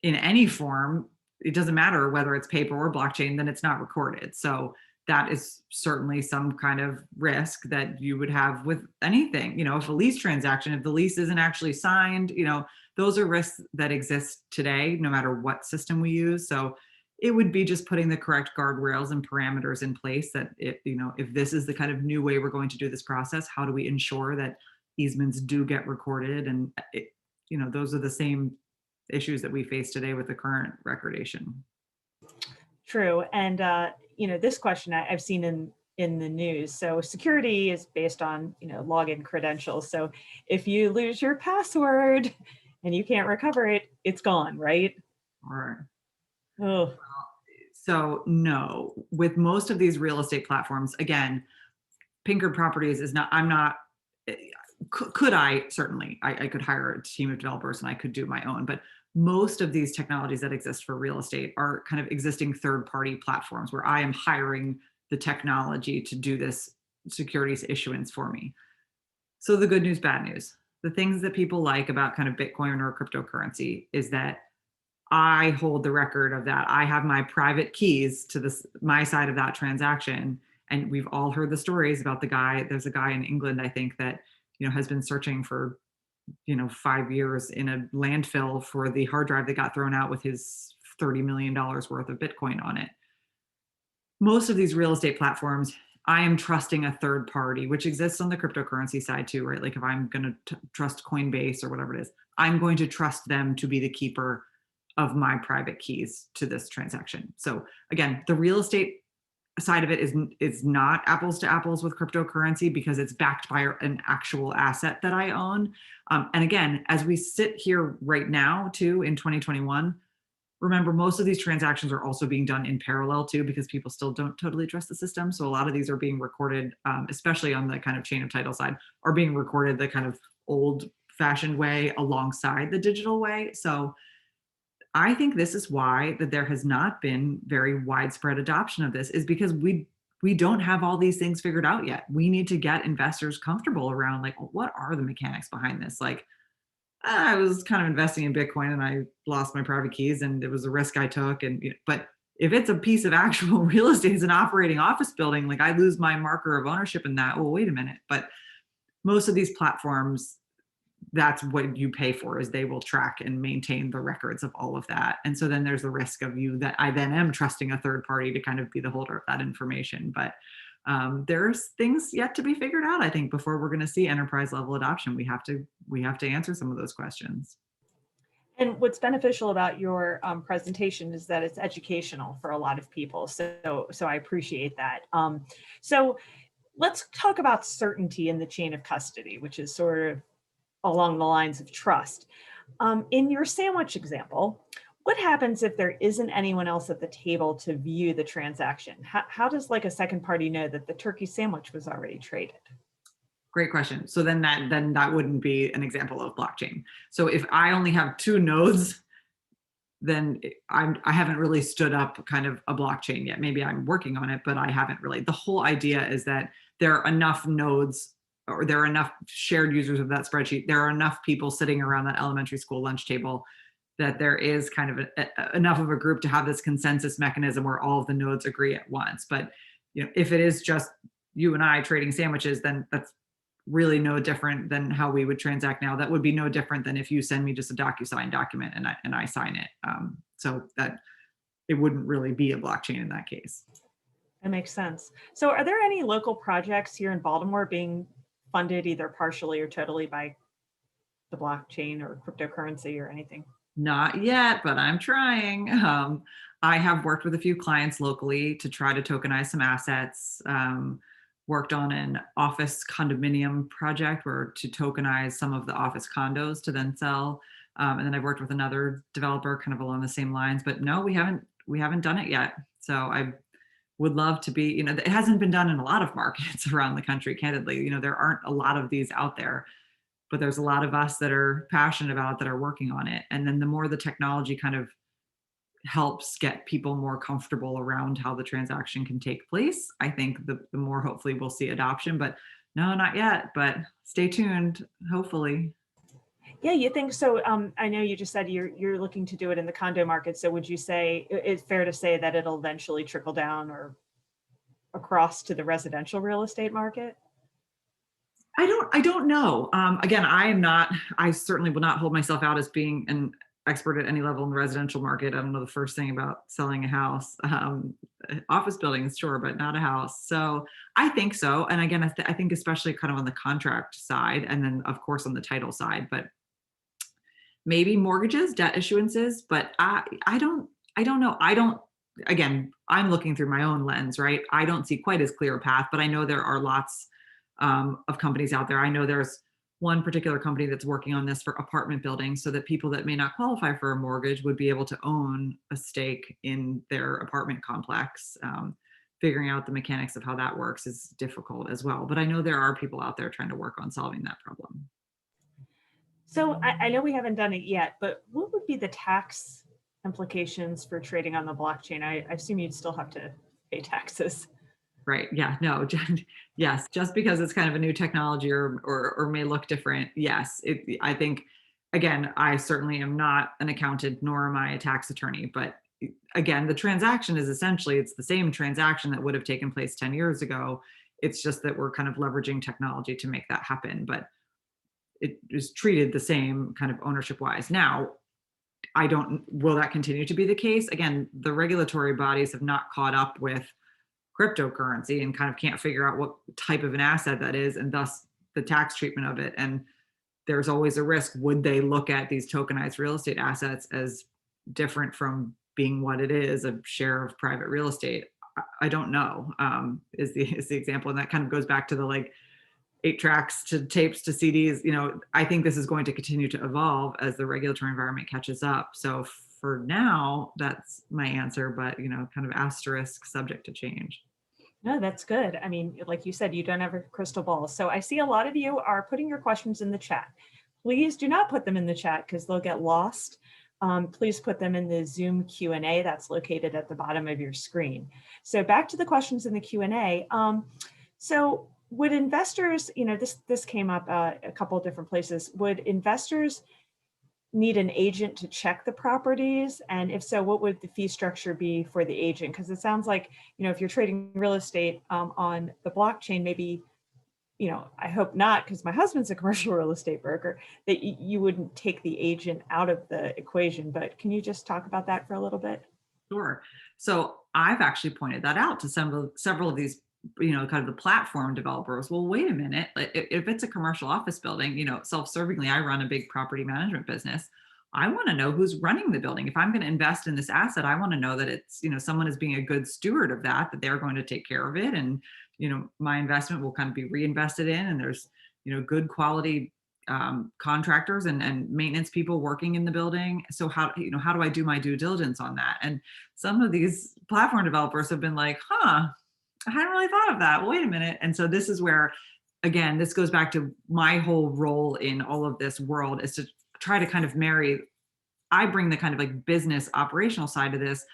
in any form, it doesn't matter whether it's paper or blockchain, then it's not recorded. So that is certainly some kind of risk that you would have with anything. If a lease transaction, if the lease isn't actually signed, those are risks that exist today, no matter what system we use. So it would be just putting the correct guardrails and parameters in place that if this is the kind of new way we're going to do this process, how do we ensure that easements do get recorded? And those are the same issues that we face today with the current recordation. True. And, this question I've seen in the news. So security is based on, login credentials. So if you lose your password and you can't recover it, it's gone, right? All right. Oh, So no, with most of these real estate platforms, again, Pinkard Properties is not, I'm not, could I certainly, I could hire a team of developers and I could do my own, but most of these technologies that exist for real estate are kind of existing third-party platforms where I am hiring the technology to do this securities issuance for me. So the good news, bad news. The things that people like about kind of Bitcoin or cryptocurrency is that I hold the record of that. I have my private keys to my side of that transaction. And we've all heard the stories about there's a guy in England, I think, that, has been searching for, 5 years in a landfill for the hard drive that got thrown out with his $30 million worth of Bitcoin on it. Most of these real estate platforms, I am trusting a third party, which exists on the cryptocurrency side too, right? Like if I'm going to trust Coinbase or whatever it is, I'm going to trust them to be the keeper of my private keys to this transaction. So again, the real estate side of it is not apples to apples with cryptocurrency because it's backed by an actual asset that I own. And again, as we sit here right now too in 2021, remember most of these transactions are also being done in parallel too because people still don't totally trust the system. So a lot of these are being recorded, especially on the kind of chain of title side, are being recorded the kind of old fashioned way alongside the digital way. So I think this is why that there has not been very widespread adoption of this is because we don't have all these things figured out yet. We need to get investors comfortable around like, well, what are the mechanics behind this? Like, I was kind of investing in Bitcoin and I lost my private keys and it was a risk I took. But if it's a piece of actual real estate, it's an operating office building, like I lose my marker of ownership in that. Well, wait a minute. But most of these platforms, that's what you pay for is they will track and maintain the records of all of that. And so then there's the risk of you that I then am trusting a third party to kind of be the holder of that information. But there's things yet to be figured out, I think, before we're going to see enterprise level adoption. We have to answer some of those questions. And what's beneficial about your presentation is that it's educational for a lot of people. So I appreciate that. So let's talk about certainty in the chain of custody, which is sort of along the lines of trust. In your sandwich example, what happens if there isn't anyone else at the table to view the transaction? How does like a second party know that the turkey sandwich was already traded? Great question. So then that wouldn't be an example of blockchain. So if I only have two nodes, then I haven't really stood up kind of a blockchain yet. Maybe I'm working on it, but I haven't really. The whole idea is that there are enough nodes, or there are enough shared users of that spreadsheet. There are enough people sitting around that elementary school lunch table that there is kind of enough of a group to have this consensus mechanism where all of the nodes agree at once. But if it is just you and I trading sandwiches, then that's really no different than how we would transact now. That would be no different than if you send me just a DocuSign document and I sign it. So that it wouldn't really be a blockchain in that case. That makes sense. So are there any local projects here in Baltimore being funded either partially or totally by the blockchain or cryptocurrency or anything? Not yet, but I'm trying. I have worked with a few clients locally to try to tokenize some assets. Worked on an office condominium project where to tokenize some of the office condos to then sell. And then I've worked with another developer kind of along the same lines, but no, we haven't done it yet. So I would love to be, it hasn't been done in a lot of markets around the country, candidly. There aren't a lot of these out there, but there's a lot of us that are passionate about it, that are working on it. And then the more the technology kind of helps get people more comfortable around how the transaction can take place, I think the more hopefully we'll see adoption. But no, not yet, but stay tuned, hopefully. Yeah, you think so? I know you just said you're looking to do it in the condo market. So would you say it's fair to say that it'll eventually trickle down or across to the residential real estate market? I don't know. Again, I certainly will not hold myself out as being an expert at any level in the residential market. I don't know the first thing about selling a house. Office buildings, sure, but not a house. So I think so. And again, I think especially kind of on the contract side, and then of course on the title side, but maybe mortgages, debt issuances, but I don't know. Again, I'm looking through my own lens, right? I don't see quite as clear a path, but I know there are lots of companies out there. I know there's one particular company that's working on this for apartment buildings so that people that may not qualify for a mortgage would be able to own a stake in their apartment complex. Figuring out the mechanics of how that works is difficult as well. But I know there are people out there trying to work on solving that problem. So I know we haven't done it yet, but what would be the tax implications for trading on the blockchain? I assume you'd still have to pay taxes. Right. Yeah. No. Yes. Just because it's kind of a new technology or may look different. Yes. I think, again, I certainly am not an accountant, nor am I a tax attorney. But again, the transaction is essentially, it's the same transaction that would have taken place 10 years ago. It's just that we're kind of leveraging technology to make that happen. But it is treated the same kind of ownership wise. Now, will that continue to be the case? Again, the regulatory bodies have not caught up with cryptocurrency and kind of can't figure out what type of an asset that is, and thus the tax treatment of it. And there's always a risk. Would they look at these tokenized real estate assets as different from being what it is, a share of private real estate? I don't know, is the example. And that kind of goes back to the like 8 tracks to tapes to CDs. I think this is going to continue to evolve as the regulatory environment catches up. So for now, that's my answer, but kind of asterisk, subject to change. No, that's good. I mean, like you said, you don't have a crystal ball. So I see a lot of you are putting your questions in the chat. Please do not put them in the chat because they'll get lost. Please put them in the Zoom Q&A that's located at the bottom of your screen. So back to the questions in the Q&A. So would investors, this came up a couple of different places. Would investors need an agent to check the properties? And if so, what would the fee structure be for the agent? Because it sounds like, if you're trading real estate on the blockchain, maybe, I hope not, because my husband's a commercial real estate broker, that you wouldn't take the agent out of the equation. But can you just talk about that for a little bit? Sure. So I've actually pointed that out to several of these, kind of the platform developers. Well, wait a minute. If it's a commercial office building, self-servingly, I run a big property management business. I want to know who's running the building. If I'm going to invest in this asset, I want to know that it's, someone is being a good steward of that they're going to take care of it. And, my investment will kind of be reinvested in, and there's, good quality contractors and maintenance people working in the building. So how do I do my due diligence on that? And some of these platform developers have been like, I hadn't really thought of that. Wait a minute. And so this is where, again, this goes back to my whole role in all of this world, is to try to kind of marry. I bring the kind of like business operational side of this,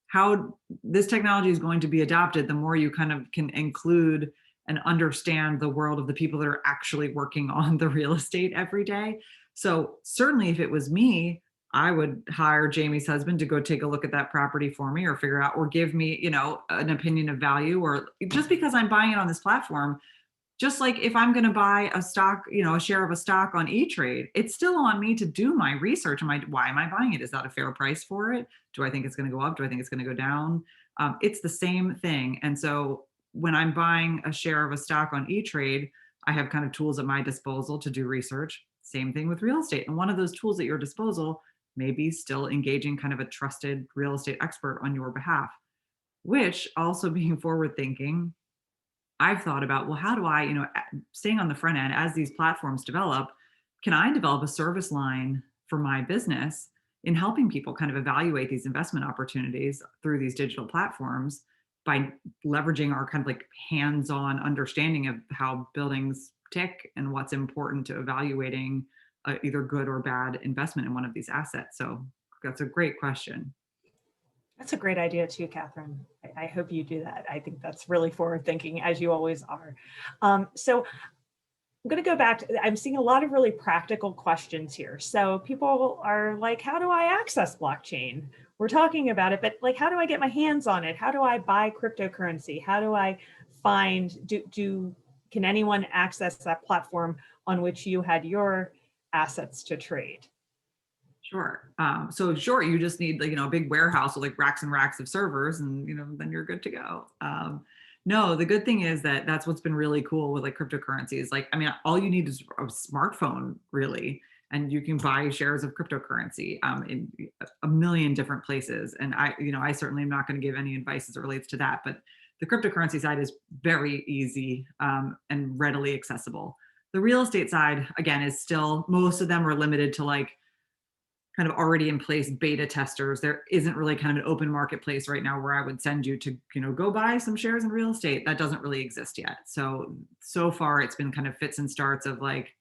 how this technology is going to be adopted. The more you kind of can include and understand the world of the people that are actually working on the real estate every day. So certainly if it was me, I would hire Jamie's husband to go take a look at that property for me, or figure out, or give me, an opinion of value. Or just because I'm buying it on this platform, just like if I'm going to buy a stock, a share of a stock on E-Trade, it's still on me to do my research. Why am I buying it? Is that a fair price for it? Do I think it's going to go up? Do I think it's going to go down? It's the same thing. And so when I'm buying a share of a stock on E-Trade, I have kind of tools at my disposal to do research. Same thing with real estate. And one of those tools at your disposal may be still engaging kind of a trusted real estate expert on your behalf, which also being forward thinking, I've thought about, well, how do I, staying on the front end as these platforms develop, can I develop a service line for my business in helping people kind of evaluate these investment opportunities through these digital platforms by leveraging our kind of like hands-on understanding of how buildings tick and what's important to evaluating either good or bad investment in one of these assets. So that's a great question. That's a great idea too, Catherine. I hope you do that. I think that's really forward thinking, as you always are. So I'm going to go back to, I'm seeing a lot of really practical questions here. So people are like, how do I access blockchain? We're talking about it, but like, how do I get my hands on it? How do I buy cryptocurrency? How do I find, can anyone access that platform on which you had your assets to trade? Sure. So sure, you just need like, a big warehouse with like racks and racks of servers, and then you're good to go. No, the good thing is that that's what's been really cool with like cryptocurrencies. Like, I mean, all you need is a smartphone, really, and you can buy shares of cryptocurrency in a million different places. And I certainly am not going to give any advice as it relates to that, but the cryptocurrency side is very easy and readily accessible. The real estate side, again, is still, most of them are limited to like kind of already in place beta testers. There isn't really kind of an open marketplace right now where I would send you to, go buy some shares in real estate. That doesn't really exist yet. So far it's been kind of fits and starts of like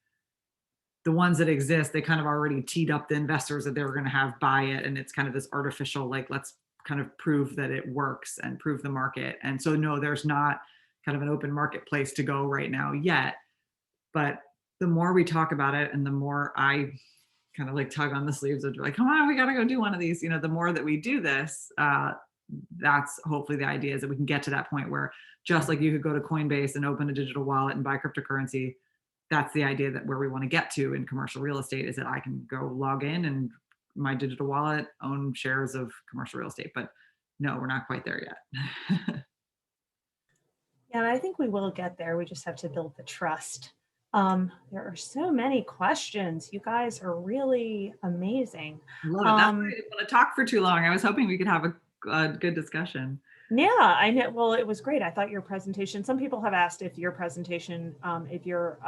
the ones that exist, they kind of already teed up the investors that they were going to have buy it. And it's kind of this artificial, like, let's kind of prove that it works and prove the market. And so, no, there's not kind of an open marketplace to go right now yet. But the more we talk about it and the more I kind of like tug on the sleeves of like, come on, we got to go do one of these, the more that we do this, that's hopefully the idea, is that we can get to that point where just like you could go to Coinbase and open a digital wallet and buy cryptocurrency. That's the idea, that where we want to get to in commercial real estate, is that I can go log in and my digital wallet own shares of commercial real estate. But no, we're not quite there yet. Yeah, I think we will get there. We just have to build the trust. There are so many questions. You guys are really amazing. Love it. That's why I didn't want to talk for too long. I was hoping we could have a good discussion. Yeah, I know. Well, it was great. I thought your presentation, some people have asked if your presentation, if you're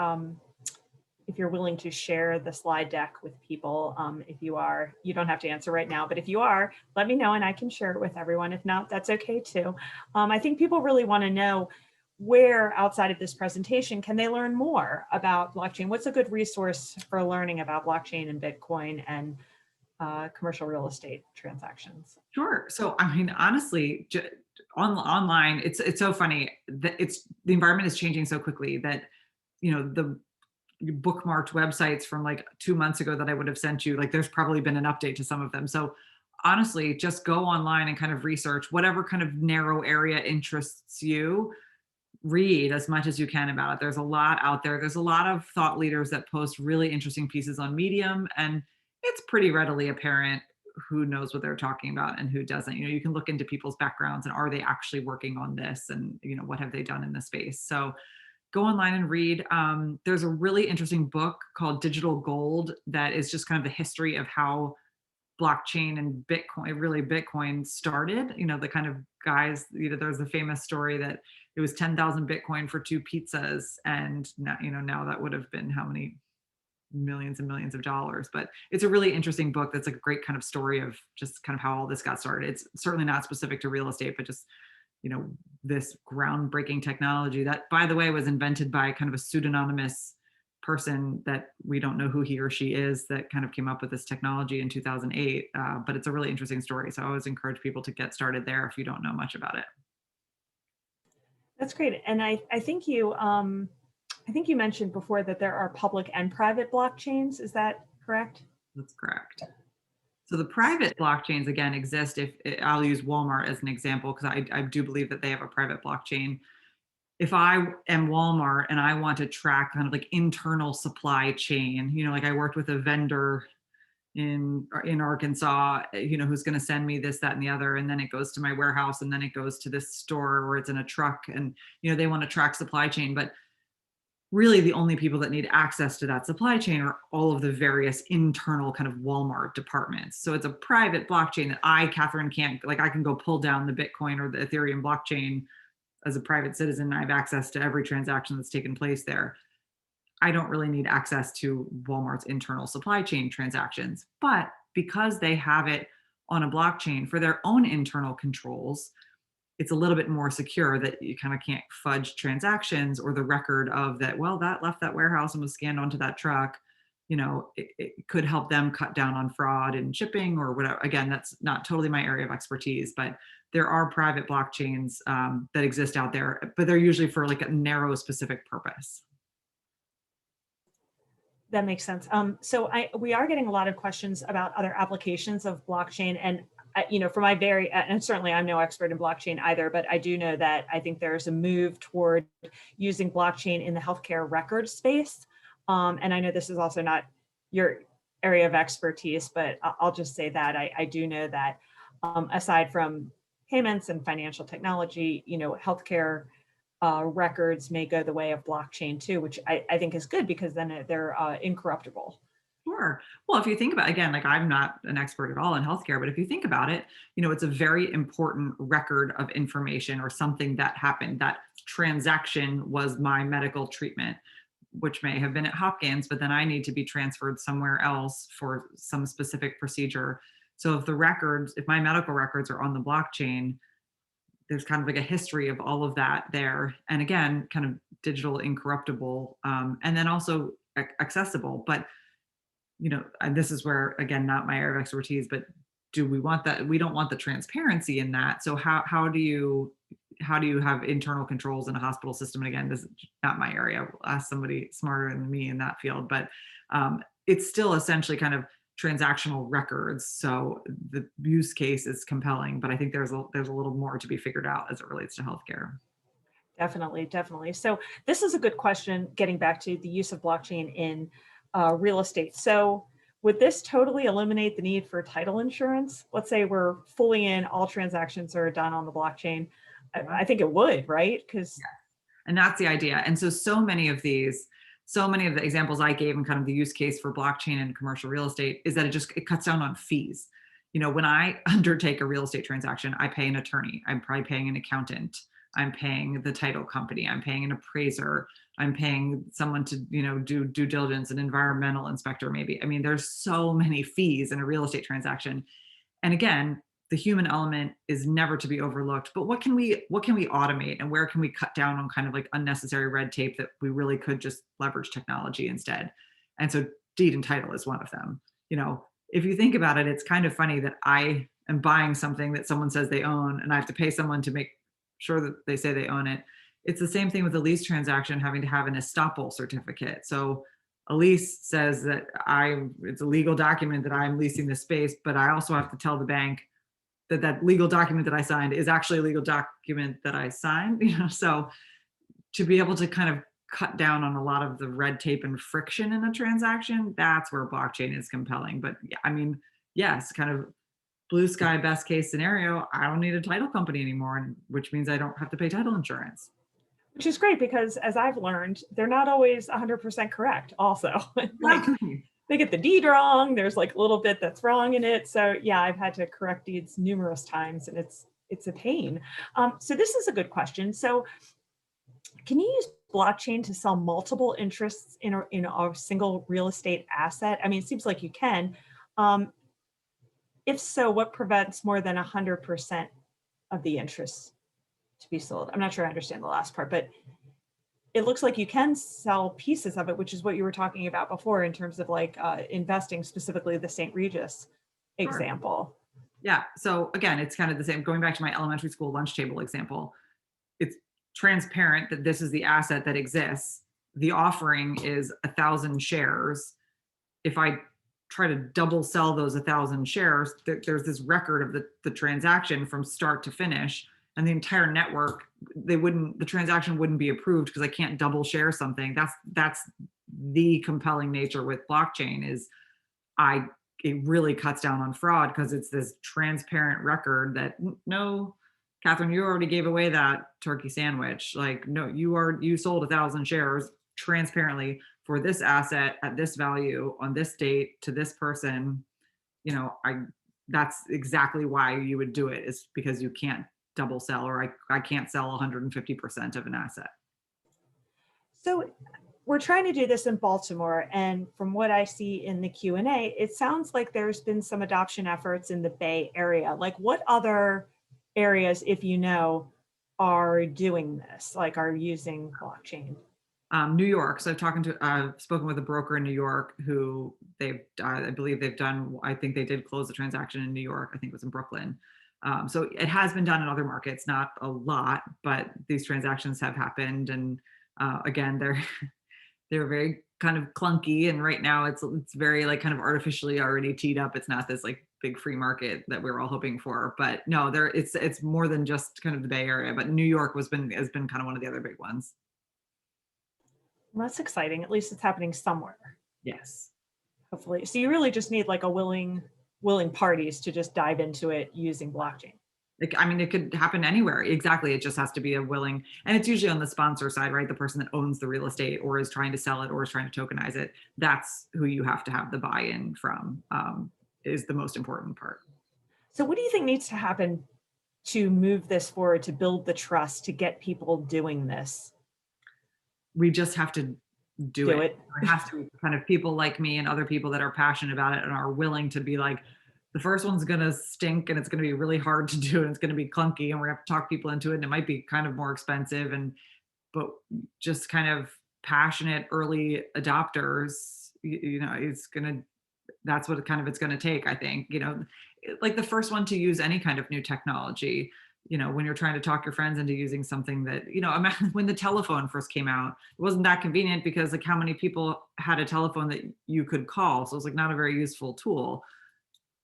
willing to share the slide deck with people. If you are, you don't have to answer right now, but if you are, let me know and I can share it with everyone. If not, that's okay too. I think people really want to know, where outside of this presentation can they learn more about blockchain? What's a good resource for learning about blockchain and Bitcoin and commercial real estate transactions? Sure. So, I mean, honestly, online, it's so funny that the environment is changing so quickly that, the bookmarked websites from like 2 months ago that I would have sent you, like there's probably been an update to some of them. So honestly, just go online and kind of research whatever kind of narrow area interests you. Read as much as you can about it. There's a lot out there. There's a lot of thought leaders that post really interesting pieces on Medium, and it's pretty readily apparent who knows what they're talking about and who doesn't. You can look into people's backgrounds and are they actually working on this, and what have they done in the space. So go online and read. There's a really interesting book called Digital Gold that is just kind of the history of how blockchain and Bitcoin, really Bitcoin started. The kind of guys, there's a famous story that it was 10,000 Bitcoin for 2 pizzas. And now, now that would have been how many millions and millions of dollars. But it's a really interesting book that's a great kind of story of just kind of how all this got started. It's certainly not specific to real estate, but just this groundbreaking technology that, by the way, was invented by kind of a pseudonymous person that we don't know who he or she is, that kind of came up with this technology in 2008. But it's a really interesting story. So I always encourage people to get started there if you don't know much about it. That's great. And I think you mentioned before that there are public and private blockchains. Is that correct? That's correct. So the private blockchains, again, exist. If I'll use Walmart as an example, because I do believe that they have a private blockchain. If I am Walmart and I want to track kind of like internal supply chain, like I worked with a vendor in Arkansas, who's going to send me this, that, and the other, and then it goes to my warehouse, and then it goes to this store where it's in a truck, and they want to track supply chain. But really the only people that need access to that supply chain are all of the various internal kind of Walmart departments. So it's a private blockchain that Katherine, I can go pull down the Bitcoin or the Ethereum blockchain as a private citizen. I have access to every transaction that's taken place there. I don't really need access to Walmart's internal supply chain transactions. But because they have it on a blockchain for their own internal controls, it's a little bit more secure that you kind of can't fudge transactions or the record of that. Well, that left that warehouse and was scanned onto that truck. It could help them cut down on fraud and shipping or whatever. Again, that's not totally my area of expertise, but there are private blockchains that exist out there, but they're usually for like a narrow specific purpose. That makes sense. So we are getting a lot of questions about other applications of blockchain, and for my and certainly I'm no expert in blockchain either, but I do know that I think there's a move toward using blockchain in the healthcare record space. And I know this is also not your area of expertise, but I'll just say that I do know that aside from payments and financial technology, healthcare records may go the way of blockchain too, which I think is good because then they're incorruptible. Sure. Well, if you think about, again, like I'm not an expert at all in healthcare, but if you think about it, it's a very important record of information or something that happened. That transaction was my medical treatment, which may have been at Hopkins, but then I need to be transferred somewhere else for some specific procedure. So if my medical records are on the blockchain, there's kind of like a history of all of that there. And again, kind of digital, incorruptible, and then also accessible. But and this is where, again, not my area of expertise, but do we want that? We don't want the transparency in that. So how do you have internal controls in a hospital system? And again, this is not my area. I'll ask somebody smarter than me in that field, but it's still essentially kind of transactional records. So the use case is compelling, but I think there's a little more to be figured out as it relates to healthcare. Definitely. So this is a good question, getting back to the use of blockchain in real estate. So would this totally eliminate the need for title insurance? Let's say we're fully in, all transactions are done on the blockchain. I think it would, right? Because and that's the idea. And so many of the examples I gave and kind of the use case for blockchain and commercial real estate is that it cuts down on fees. When I undertake a real estate transaction, I pay an attorney. I'm probably paying an accountant. I'm paying the title company. I'm paying an appraiser. I'm paying someone to, do due diligence, an environmental inspector, maybe. I mean, there's so many fees in a real estate transaction. And again, the human element is never to be overlooked. But what can we automate, and where can we cut down on kind of like unnecessary red tape that we really could just leverage technology instead? And so deed and title is one of them. If you think about it, it's kind of funny that I am buying something that someone says they own, and I have to pay someone to make sure that they say they own it. It's the same thing with a lease transaction, having to have an estoppel certificate. So a lease says that it's a legal document that I'm leasing the space, but I also have to tell the bank that legal document that I signed is actually a legal document that I signed. So to be able to kind of cut down on a lot of the red tape and friction in a transaction, that's where blockchain is compelling. But I mean, yes, kind of blue sky, best case scenario, I don't need a title company anymore, which means I don't have to pay title insurance. Which is great because, as I've learned, they're not always 100% correct also. Like, Exactly. they get the deed wrong. There's like a little bit that's wrong in it. So yeah, I've had to correct deeds numerous times, and it's a pain. So this is a good question. So can you use blockchain to sell multiple interests in a single real estate asset? I mean, it seems like you can. Um, if so, what prevents more than 100% of the interests to be sold? I'm not sure I understand the last part, but it looks like you can sell pieces of it, which is what you were talking about before in terms of like investing, specifically the St. Regis Sure. example. Yeah. So again, it's kind of the same. Going back to my elementary school lunch table example, it's transparent that this is the asset that exists. The offering is 1,000 shares. If I try to double sell those 1,000 shares, there's this record of the transaction from start to finish, and the entire network, the transaction wouldn't be approved because I can't double share something. That's the compelling nature with blockchain is I it really cuts down on fraud because it's this transparent record that no, Catherine, you already gave away that turkey sandwich. Like, no, you sold 1,000 shares transparently for this asset at this value on this date to this person. I that's exactly why you would do it, is because you can't double sell, or I can't sell 150% of an asset. So we're trying to do this in Baltimore, and from what I see in the Q&A, it sounds like there's been some adoption efforts in the Bay Area. Like, what other areas, if you know, are doing this, like are using blockchain? New York. So I've spoken with a broker in New York who I believe they've done, I think they did close the transaction in New York. I think it was in Brooklyn. So it has been done in other markets, not a lot, but these transactions have happened. And again, they're very kind of clunky. And right now it's very like kind of artificially already teed up. It's not this like big free market that we were all hoping for. But no, it's more than just kind of the Bay Area. But New York has been kind of one of the other big ones. Well, that's exciting. At least it's happening somewhere, Yes. hopefully. So you really just need like a willing parties to just dive into it using blockchain. I mean, it could happen anywhere. Exactly. It just has to be a willing, and it's usually on the sponsor side, right? The person that owns the real estate or is trying to sell it or is trying to tokenize it. That's who you have to have the buy-in from, is the most important part. So what do you think needs to happen to move this forward, to build the trust, to get people doing this? We just have to do Do it. it. It has to be kind of people like me and other people that are passionate about it and are willing to be like, the first one's going to stink and it's going to be really hard to do and it's going to be clunky and we're going to have to talk people into it and it might be kind of more expensive, but just kind of passionate early adopters, it's going to, that's what it's going to take, I think. Like the first one to use any kind of new technology, when you're trying to talk your friends into using something that, imagine when the telephone first came out, it wasn't that convenient because like how many people had a telephone that you could call? So it's like not a very useful tool.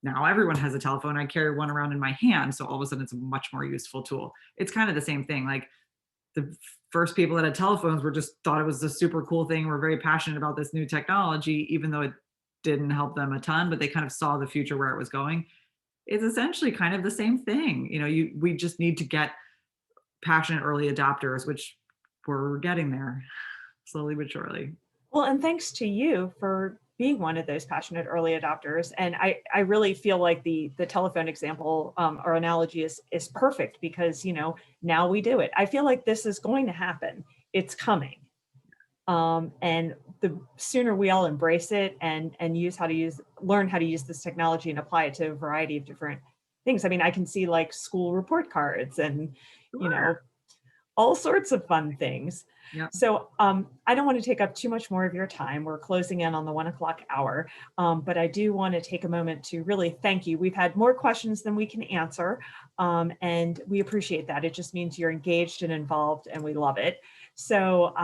Now everyone has a telephone. I carry one around in my hand. So all of a sudden it's a much more useful tool. It's kind of the same thing. Like the first people that had telephones were just thought it was a super cool thing. We're very passionate about this new technology, even though it didn't help them a ton, but they kind of saw the future where it was going. It's essentially kind of the same thing. We just need to get passionate early adopters, which we're getting there slowly but surely. Well, and thanks to you for being one of those passionate early adopters. And I really feel like the telephone example or analogy is perfect because, now we do it. I feel like this is going to happen. It's coming. And the sooner we all embrace it and learn how to use this technology and apply it to a variety of different things. I mean, I can see like school report cards and, Sure. all sorts of fun things. Yep. So I don't want to take up too much more of your time. We're closing in on the 1:00 hour, but I do want to take a moment to really thank you. We've had more questions than we can answer, and we appreciate that. It just means you're engaged and involved, and we love it. So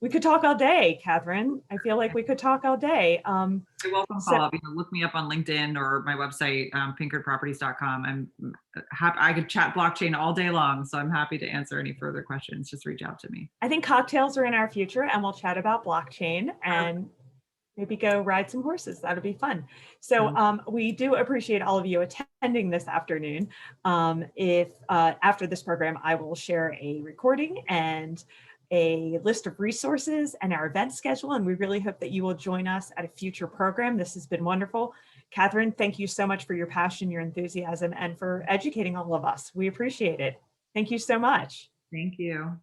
we could talk all day, Catherine. I feel like we could talk all day. You're welcome, So follow-up. Look me up on LinkedIn or my website, pinkardproperties.com. I'm happy. I could chat blockchain all day long, so I'm happy to answer any further questions. Just reach out to me. I think cocktails are in our future, and we'll chat about blockchain. And maybe go ride some horses. That'll be fun. So we do appreciate all of you attending this afternoon. If after this program, I will share a recording and a list of resources and our event schedule. And we really hope that you will join us at a future program. This has been wonderful. Katherine, thank you so much for your passion, your enthusiasm, and for educating all of us. We appreciate it. Thank you so much. Thank you.